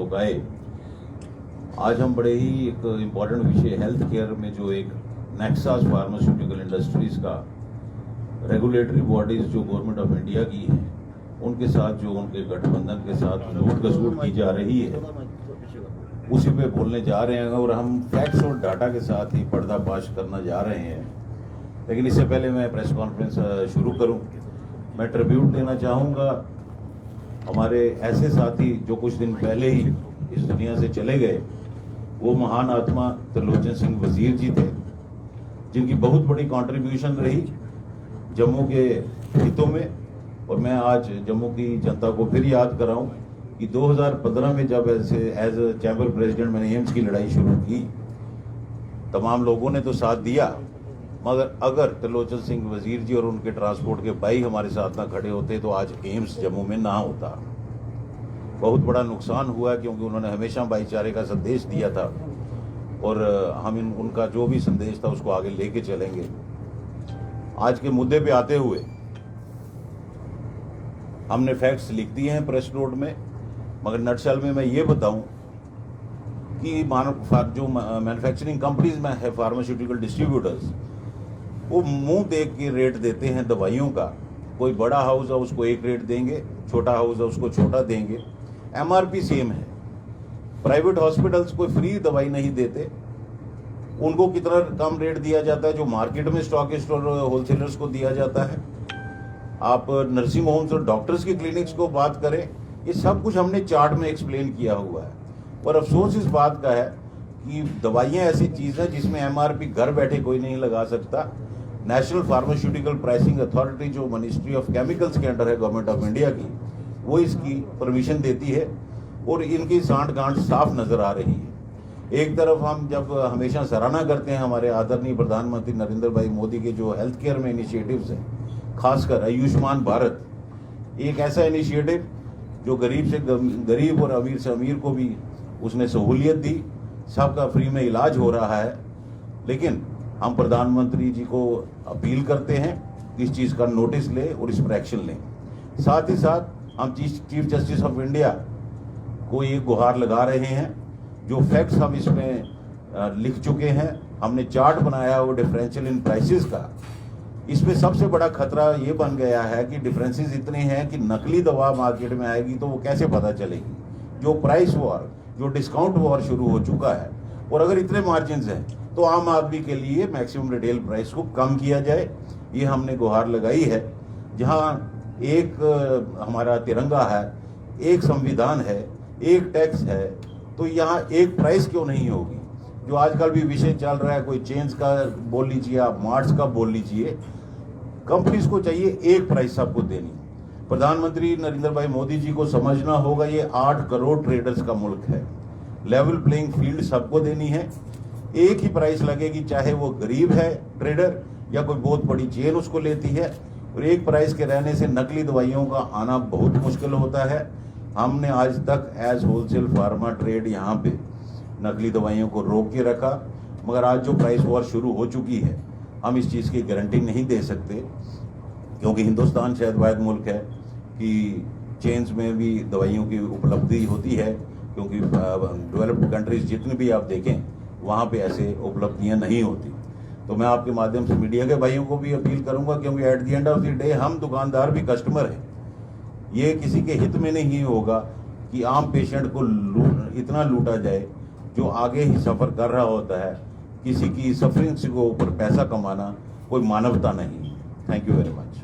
लोग आए। आज हम बड़े ही एक इम्पॉर्टेंट विषय हेल्थ केयर में जो एक नेक्सास फार्मास्यूटिकल इंडस्ट्रीज का रेगुलेटरी बॉडीज जो गवर्नमेंट ऑफ इंडिया की हैं उनके साथ जो उनके गठबंधन के साथ लूट खसूट की जा रही है उसी पे बोलने जा रहे हैं और हम फैक्ट्स और डाटा के साथ ही पर्दाफाश करना जा रहे हैं। लेकिन इससे पहले मैं प्रेस कॉन्फ्रेंस शुरू करूं, मैं ट्रिब्यूट देना चाहूँगा हमारे ऐसे साथी जो कुछ दिन पहले ही इस दुनिया से चले गए, वो महान आत्मा त्रिलोचन सिंह वजीर जी थे, जिनकी बहुत बड़ी कंट्रीब्यूशन रही जम्मू के हितों में। और मैं आज जम्मू की जनता को फिर याद कराऊं कि 2015 में जब एज ए चैम्बर प्रेसिडेंट मैंने एम्स की लड़ाई शुरू की, तमाम लोगों ने तो साथ दिया, मगर अगर त्रिलोचन सिंह वजीर जी और उनके ट्रांसपोर्ट के भाई हमारे साथ ना खड़े होते तो आज एम्स जम्मू में ना होता। बहुत बड़ा नुकसान हुआ क्योंकि उन्होंने हमेशा भाईचारे का संदेश दिया था और हम उनका जो भी संदेश था उसको आगे लेके चलेंगे। आज के मुद्दे पे आते हुए हमने फैक्ट्स लिख दिए हैं प्रेस नोट में, मगर नटशल में मैं ये बताऊं कि जो मैन्युफैक्चरिंग कंपनीज में है फार्मास्यूटिकल डिस्ट्रीब्यूटर्स, वो मुंह देख के रेट देते हैं दवाइयों का। कोई बड़ा हाउस है उसको एक रेट देंगे, छोटा हाउस है उसको छोटा देंगे, एमआरपी सेम है। प्राइवेट हॉस्पिटल्स कोई फ्री दवाई नहीं देते, उनको कितना कम रेट दिया जाता है जो मार्केट में स्टॉकिस्ट और होलसेलर्स को दिया जाता है। आप नर्सिंग होम्स और डॉक्टर्स की क्लिनिक्स को बात करें, ये सब कुछ हमने चार्ट में एक्सप्लेन किया हुआ है। और अफसोस इस बात का है कि दवाइयाँ ऐसी चीज़ है जिसमें एमआरपी घर बैठे कोई नहीं लगा सकता। नेशनल फार्मास्यूटिकल प्राइसिंग अथॉरिटी जो मिनिस्ट्री ऑफ केमिकल्स के अंडर है गवर्नमेंट ऑफ इंडिया की, वो इसकी परमिशन देती है और इनकी सांठ गांठ साफ नजर आ रही है। एक तरफ हम जब हमेशा सराहना करते हैं हमारे आदरणीय प्रधानमंत्री नरेंद्र भाई मोदी के जो हेल्थ केयर में इनिशिएटिव्स हैं, खासकर आयुष्मान भारत, एक ऐसा इनिशिएटिव जो गरीब से गरीब और अमीर से अमीर को भी उसने सहूलियत दी, सबका फ्री में इलाज हो रहा है। लेकिन हम प्रधानमंत्री जी को अपील करते हैं कि इस चीज़ का नोटिस लें और इस पर एक्शन लें। साथ ही साथ हम चीफ जस्टिस ऑफ इंडिया को ये गुहार लगा रहे हैं, जो फैक्ट्स हम इसमें लिख चुके हैं, हमने चार्ट बनाया वो डिफरेंशियल इन प्राइसेस का। इसमें सबसे बड़ा खतरा ये बन गया है कि डिफरेंसेस इतने हैं कि नकली दवा मार्केट में आएगी तो वो कैसे पता चलेगी। जो प्राइस वॉर, जो डिस्काउंट वॉर शुरू हो चुका है, और अगर इतने मार्जिन हैं तो आम आदमी के लिए मैक्सिमम रिटेल प्राइस को कम किया जाए, ये हमने गुहार लगाई है। जहाँ एक हमारा तिरंगा है, एक संविधान है, एक टैक्स है, तो यहाँ एक प्राइस क्यों नहीं होगी। जो आजकल भी विषय चल रहा है, कोई चेंज का बोल लीजिए, आप मार्ट्स का बोल लीजिए, कंपनीज को चाहिए एक प्राइस सबको देनी। प्रधानमंत्री नरेंद्र भाई मोदी जी को समझना होगा ये 8 करोड़ ट्रेडर्स का मुल्क है, लेवल प्लेइंग फील्ड सबको देनी है, एक ही प्राइस लगेगी, चाहे वो गरीब है ट्रेडर या कोई बहुत बड़ी चेन उसको लेती है। और एक प्राइस के रहने से नकली दवाइयों का आना बहुत मुश्किल होता है। हमने आज तक एज होलसेल फार्मा ट्रेड यहाँ पे नकली दवाइयों को रोक के रखा, मगर आज जो प्राइस वॉर शुरू हो चुकी है, हम इस चीज़ की गारंटी नहीं दे सकते, क्योंकि हिंदुस्तान शायद वाहिद मुल्क है कि चेन्स में भी दवाइयों की उपलब्धि होती है, क्योंकि डेवलप्ड कंट्रीज जितनी भी आप देखें वहाँ पे ऐसे उपलब्धियाँ नहीं होती। तो मैं आपके माध्यम से मीडिया के भाइयों को भी अपील करूँगा, क्योंकि at the end of the day हम दुकानदार भी कस्टमर हैं। ये किसी के हित में नहीं होगा कि आम पेशेंट को इतना लूटा जाए जो आगे ही सफ़र कर रहा होता है। किसी की सफरिंग के ऊपर पैसा कमाना कोई मानवता नहीं। Thank you very much.